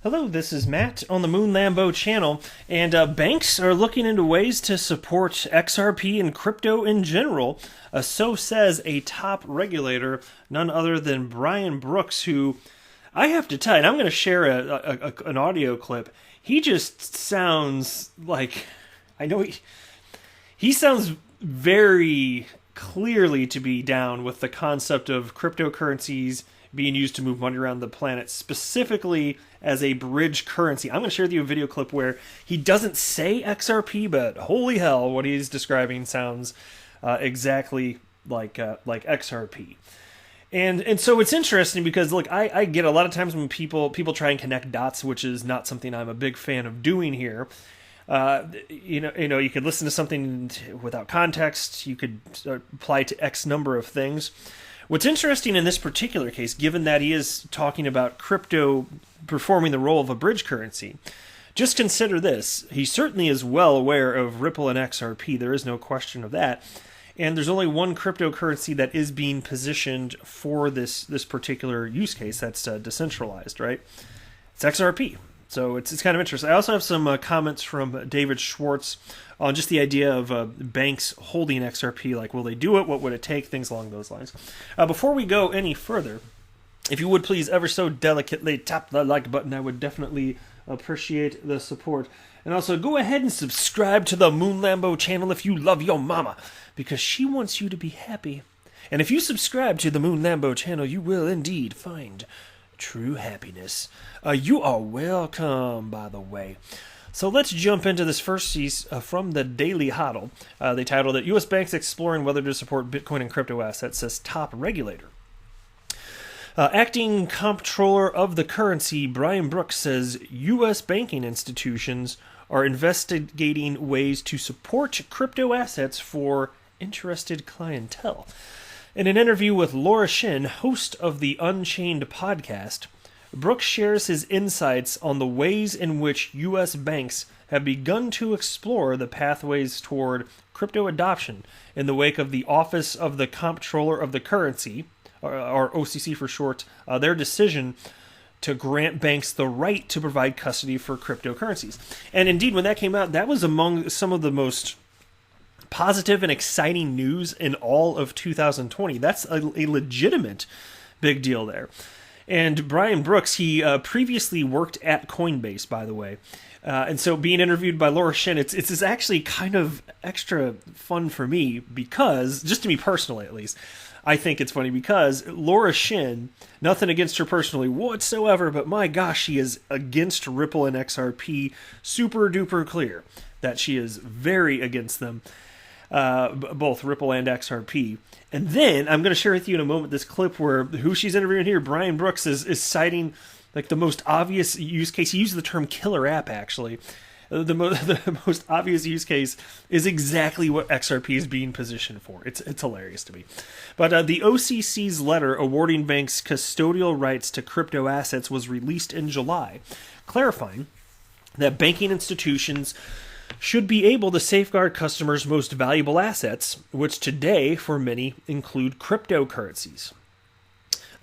Hello, this is Matt on the Moon Lambo channel, and banks are looking into ways to support XRP and crypto in general. So says a top regulator, none other than Brian Brooks, who I have to tell you, and I'm going to share an audio clip. He just sounds like, I know he sounds very clearly to be down with the concept of cryptocurrencies being used to move money around the planet, specifically as a bridge currency. I'm going to share with you a video clip where he doesn't say XRP, but holy hell, what he's describing sounds exactly like XRP. And so it's interesting because, look, I get a lot of times when people try and connect dots, which is not something I'm a big fan of doing here. You know, you could listen to something without context. You could apply to X number of things. What's interesting in this particular case, given that he is talking about crypto performing the role of a bridge currency, just consider this. He certainly is well aware of Ripple and XRP. There is no question of that. And there's only one cryptocurrency that is being positioned for this particular use case that's decentralized, right? It's XRP. So it's kind of interesting. I also have some comments from David Schwartz on just the idea of banks holding XRP. Like, will they do it? What would it take? Things along those lines. Before we go any further, if you would please ever so delicately tap the like button, I would definitely appreciate the support. And also go ahead and subscribe to the Moon Lambo channel if you love your mama, because she wants you to be happy. And if you subscribe to the Moon Lambo channel, you will indeed find true happiness. You are welcome, by the way. So let's jump into this first piece from the Daily Hodl. They titled it, U.S. Banks Exploring Whether to Support Bitcoin and Crypto Assets, says top regulator. Acting comptroller of the currency, Brian Brooks, says U.S. banking institutions are investigating ways to support crypto assets for interested clientele. In an interview with Laura Shin, host of the Unchained podcast, Brooks shares his insights on the ways in which U.S. banks have begun to explore the pathways toward crypto adoption in the wake of the Office of the Comptroller of the Currency, or OCC for short, their decision to grant banks the right to provide custody for cryptocurrencies. And indeed, when that came out, that was among some of the most positive and exciting news in all of 2020. That's a legitimate big deal there. And Brian Brooks, he previously worked at Coinbase, by the way. And so being interviewed by Laura Shin, it's actually kind of extra fun for me because, just to me personally at least, I think it's funny because Laura Shin, nothing against her personally whatsoever, but my gosh, she is against Ripple and XRP, super duper clear that she is very against them. Both Ripple and XRP. And then I'm going to share with you in a moment this clip where who she's interviewing here, Brian Brooks, is citing like the most obvious use case. He used the term killer app, actually. The most obvious use case is exactly what XRP is being positioned for. It's hilarious to me. But the OCC's letter awarding banks custodial rights to crypto assets was released in July, clarifying that banking institutions should be able to safeguard customers' most valuable assets, which today, for many, include cryptocurrencies.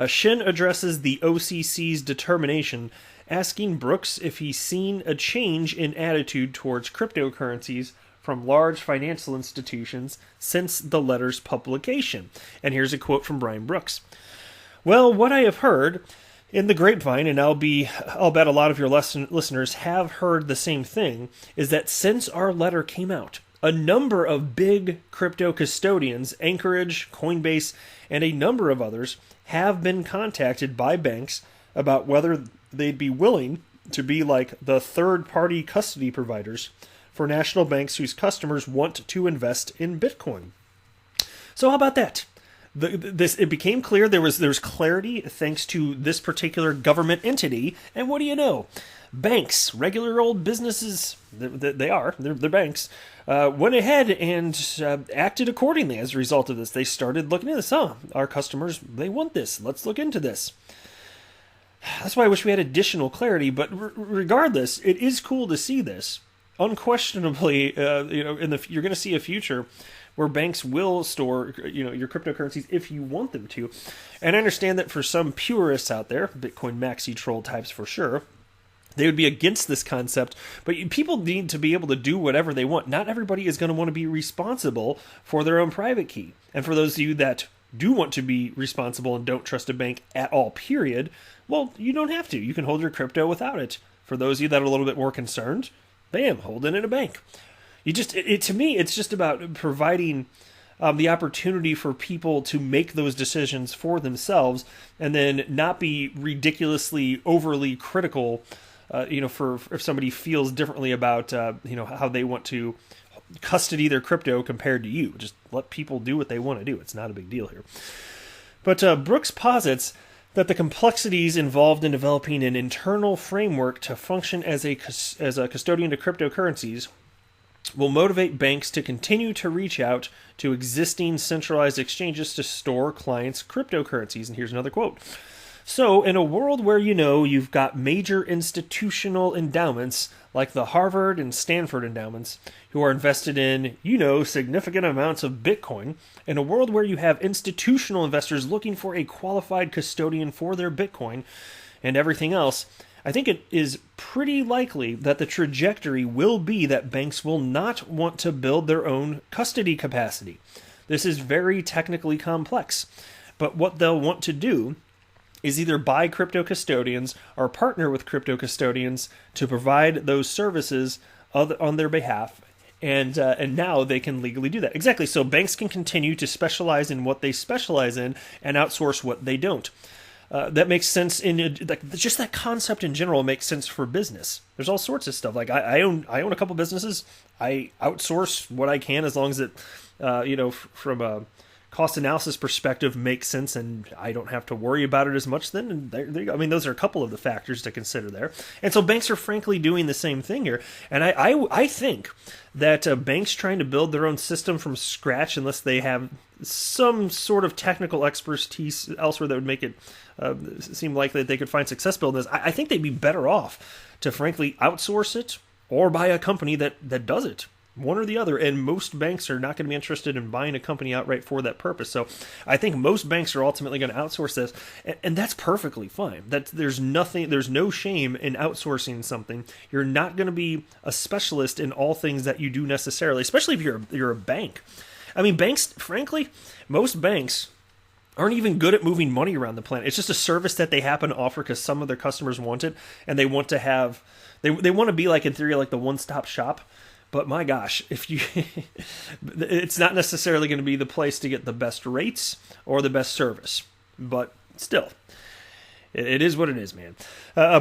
Shin addresses the OCC's determination, asking Brooks if he's seen a change in attitude towards cryptocurrencies from large financial institutions since the letter's publication. And here's a quote from Brian Brooks. Well, what I have heard in the grapevine, and I'll bet a lot of your listeners have heard the same thing, is that since our letter came out, a number of big crypto custodians, Anchorage, Coinbase, and a number of others, have been contacted by banks about whether they'd be willing to be like the third-party custody providers for national banks whose customers want to invest in Bitcoin. So how about that? It became clear there's clarity thanks to this particular government entity, and what do you know? Banks, regular old businesses, they're banks, went ahead and acted accordingly as a result of this. They started looking at this. Oh, our customers, they want this. Let's look into this. That's why I wish we had additional clarity, but regardless, it is cool to see this. Unquestionably, you're going to see a future where banks will store, your cryptocurrencies if you want them to. And I understand that for some purists out there, Bitcoin maxi troll types for sure, They would be against this concept, but people need to be able to do whatever they want. Not everybody is going to want to be responsible for their own private key. And for those of you that do want to be responsible and don't trust a bank at all, period, well, you don't have to. You can hold your crypto without it. For those of you that are a little bit more concerned, bam, hold it in a bank. To me, it's just about providing the opportunity for people to make those decisions for themselves and then not be ridiculously overly critical for if somebody feels differently about how they want to custody their crypto compared to you. Just let people do what they want to do. It's not a big deal here. But Brooks posits that the complexities involved in developing an internal framework to function as a custodian to cryptocurrencies will motivate banks to continue to reach out to existing centralized exchanges to store clients' cryptocurrencies. And here's another quote. So, in a world where you've got major institutional endowments like the Harvard and Stanford endowments who are invested in, significant amounts of Bitcoin, in a world where you have institutional investors looking for a qualified custodian for their Bitcoin and everything else, I think it is pretty likely that the trajectory will be that banks will not want to build their own custody capacity. This is very technically complex, but what they'll want to do is either buy crypto custodians or partner with crypto custodians to provide those services on their behalf. And now they can legally do that. Exactly. So banks can continue to specialize in what they specialize in and outsource what they don't. That makes sense just that concept in general makes sense for business. There's all sorts of stuff. Like I own a couple businesses. I outsource what I can as long as it, from a cost analysis perspective makes sense and I don't have to worry about it as much then. And there you go. I mean, those are a couple of the factors to consider there. And so banks are frankly doing the same thing here. And I think that banks trying to build their own system from scratch, unless they have some sort of technical expertise elsewhere that would make it seem likely that they could find success building this, I think they'd be better off to frankly outsource it or buy a company that does it. One or the other, and most banks are not going to be interested in buying a company outright for that purpose. So I think most banks are ultimately going to outsource this, and that's perfectly fine. There's no shame in outsourcing something. You're not going to be a specialist in all things that you do necessarily, especially if you're a bank. I mean, banks, frankly, most banks aren't even good at moving money around the planet. It's just a service that they happen to offer because some of their customers want it, and they want to have, they want to be like, in theory, like the one-stop shop. But my gosh, it's not necessarily going to be the place to get the best rates or the best service. But still, it is what it is, man.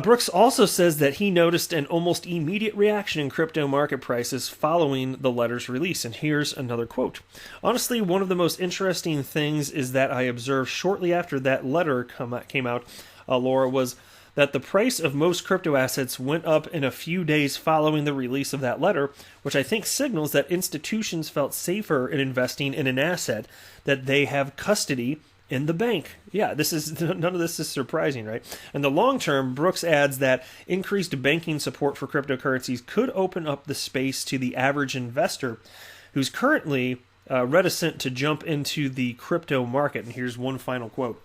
Brooks also says that he noticed an almost immediate reaction in crypto market prices following the letter's release. And here's another quote. Honestly, one of the most interesting things is that I observed shortly after that letter came out, Laura, was that the price of most crypto assets went up in a few days following the release of that letter, which I think signals that institutions felt safer in investing in an asset that they have custody in the bank. Yeah, none of this is surprising, right? In the long term, Brooks adds that increased banking support for cryptocurrencies could open up the space to the average investor who's currently reticent to jump into the crypto market. And here's one final quote.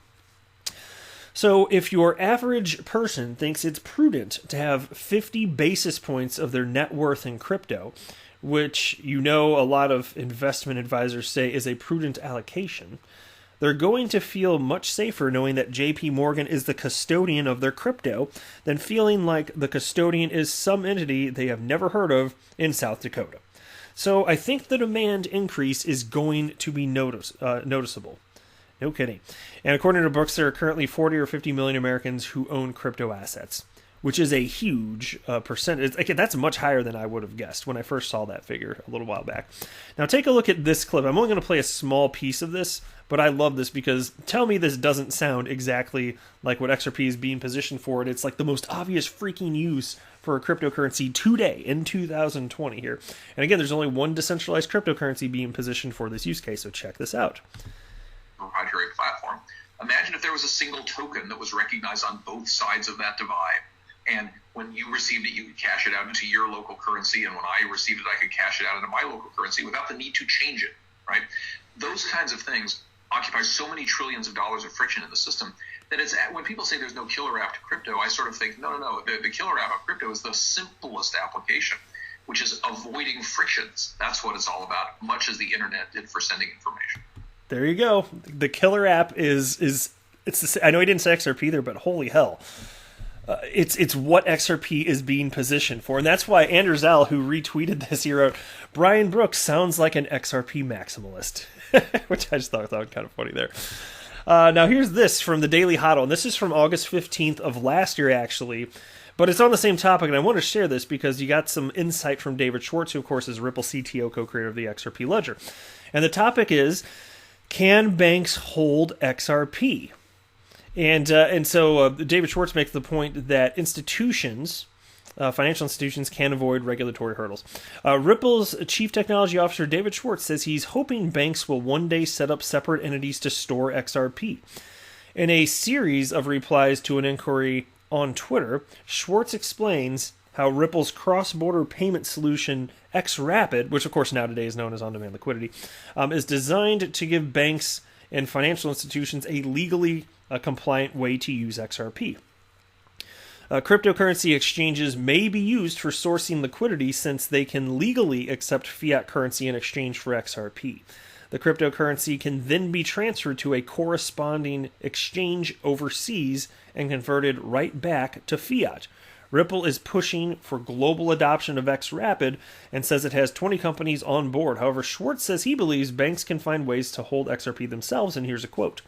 So if your average person thinks it's prudent to have 50 basis points of their net worth in crypto, which a lot of investment advisors say is a prudent allocation, they're going to feel much safer knowing that JP Morgan is the custodian of their crypto than feeling like the custodian is some entity they have never heard of in South Dakota. So I think the demand increase is going to be noticeable. No kidding. And according to Brooks, there are currently 40 or 50 million Americans who own crypto assets, which is a huge percentage. Okay, that's much higher than I would have guessed when I first saw that figure a little while back. Now take a look at this clip. I'm only going to play a small piece of this, but I love this because tell me this doesn't sound exactly like what XRP is being positioned for. And it's like the most obvious freaking use for a cryptocurrency today in 2020 here. And again, there's only one decentralized cryptocurrency being positioned for this use case, so check this out. Proprietary platform. Imagine if there was a single token that was recognized on both sides of that divide. And when you received it, you could cash it out into your local currency. And when I received it, I could cash it out into my local currency without the need to change it, right? Those kinds of things occupy so many trillions of dollars of friction in the system that it's when people say there's no killer app to crypto, I sort of think, no. The killer app of crypto is the simplest application, which is avoiding frictions. That's what it's all about, much as the internet did for sending information. There you go. The killer app is it's. I know he didn't say XRP there, but holy hell. It's what XRP is being positioned for. And that's why Andrew Zal, who retweeted this, he wrote, Brian Brooks sounds like an XRP maximalist, which I just thought kind of funny there. Now here's this from the Daily Hodl, and this is from August 15th of last year, actually. But it's on the same topic, and I want to share this because you got some insight from David Schwartz, who, of course, is Ripple CTO, co-creator of the XRP Ledger. And the topic is, can banks hold XRP? And so David Schwartz makes the point that institutions, financial institutions, can avoid regulatory hurdles. Ripple's Chief Technology Officer, David Schwartz, says he's hoping banks will one day set up separate entities to store XRP. In a series of replies to an inquiry on Twitter, Schwartz explains how Ripple's cross-border payment solution XRapid, which of course now today is known as on-demand liquidity, is designed to give banks and financial institutions a legally compliant way to use XRP. Cryptocurrency exchanges may be used for sourcing liquidity since they can legally accept fiat currency in exchange for XRP. The cryptocurrency can then be transferred to a corresponding exchange overseas and converted right back to fiat. Ripple is pushing for global adoption of XRapid and says it has 20 companies on board. However, Schwartz says he believes banks can find ways to hold XRP themselves, and here's a quote.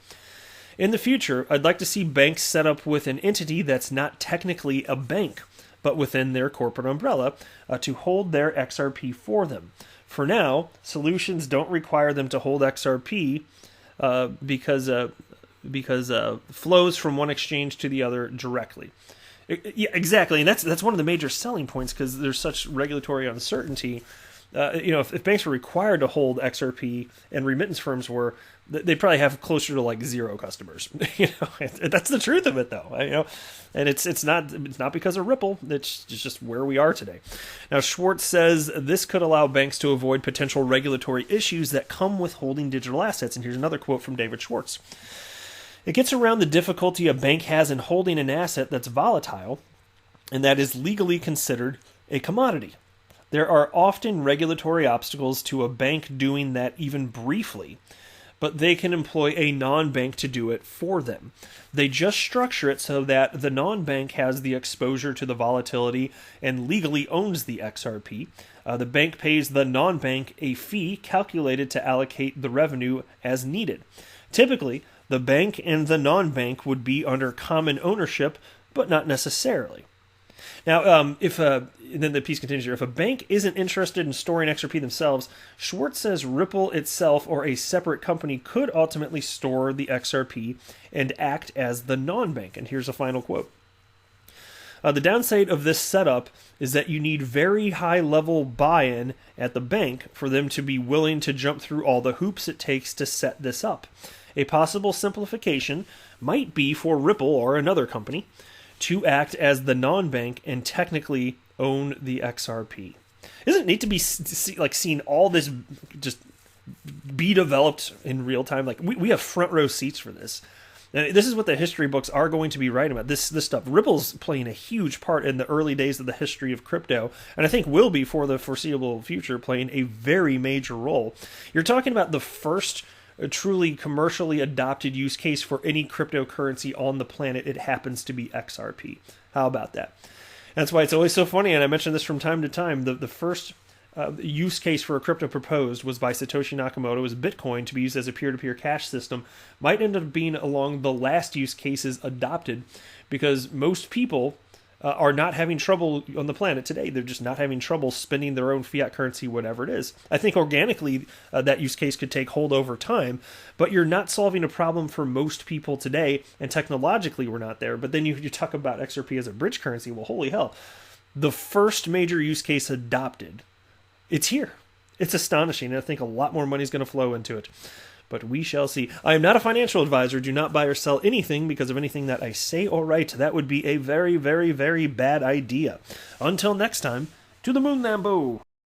In the future, I'd like to see banks set up with an entity that's not technically a bank, but within their corporate umbrella, to hold their XRP for them. For now, solutions don't require them to hold XRP because flows from one exchange to the other directly. Yeah, exactly, and that's one of the major selling points because there's such regulatory uncertainty. If banks were required to hold XRP and remittance firms were, they probably have closer to like 0 customers. That's the truth of it, though. And it's not because of Ripple. It's just where we are today. Now, Schwartz says this could allow banks to avoid potential regulatory issues that come with holding digital assets. And here's another quote from David Schwartz. It gets around the difficulty a bank has in holding an asset that's volatile and that is legally considered a commodity. There are often regulatory obstacles to a bank doing that even briefly, but they can employ a non-bank to do it for them. They just structure it so that the non-bank has the exposure to the volatility and legally owns the XRP. The bank pays the non-bank a fee calculated to allocate the revenue as needed. Typically, the bank and the non-bank would be under common ownership, but not necessarily. Now, then the piece continues here. If a bank isn't interested in storing XRP themselves, Schwartz says Ripple itself or a separate company could ultimately store the XRP and act as the non-bank. And here's a final quote. The downside of this setup is that you need very high-level buy-in at the bank for them to be willing to jump through all the hoops it takes to set this up. A possible simplification might be for Ripple or another company to act as the non-bank and technically own the XRP. Isn't it neat to be seeing all this just be developed in real time? Like we have front row seats for this. And this is what the history books are going to be writing about. This stuff. Ripple's playing a huge part in the early days of the history of crypto, and I think will be for the foreseeable future playing a very major role. You're talking about the first a truly commercially adopted use case for any cryptocurrency on the planet. It happens to be XRP. How about that? That's why it's always so funny, and I mention this from time to time. The first use case for a crypto proposed was by Satoshi Nakamoto as Bitcoin to be used as a peer-to-peer cash system. Might end up being along the last use cases adopted because most people are not having trouble on the planet today. They're just not having trouble spending their own fiat currency, whatever it is. I think organically that use case could take hold over time, but you're not solving a problem for most people today, and technologically we're not there. But then you talk about XRP as a bridge currency. Well, holy hell. The first major use case adopted, it's here. It's astonishing, and I think a lot more money is going to flow into it. But we shall see. I am not a financial advisor. Do not buy or sell anything because of anything that I say or write. That would be a very, very, very bad idea. Until next time, to the moon, Lambo.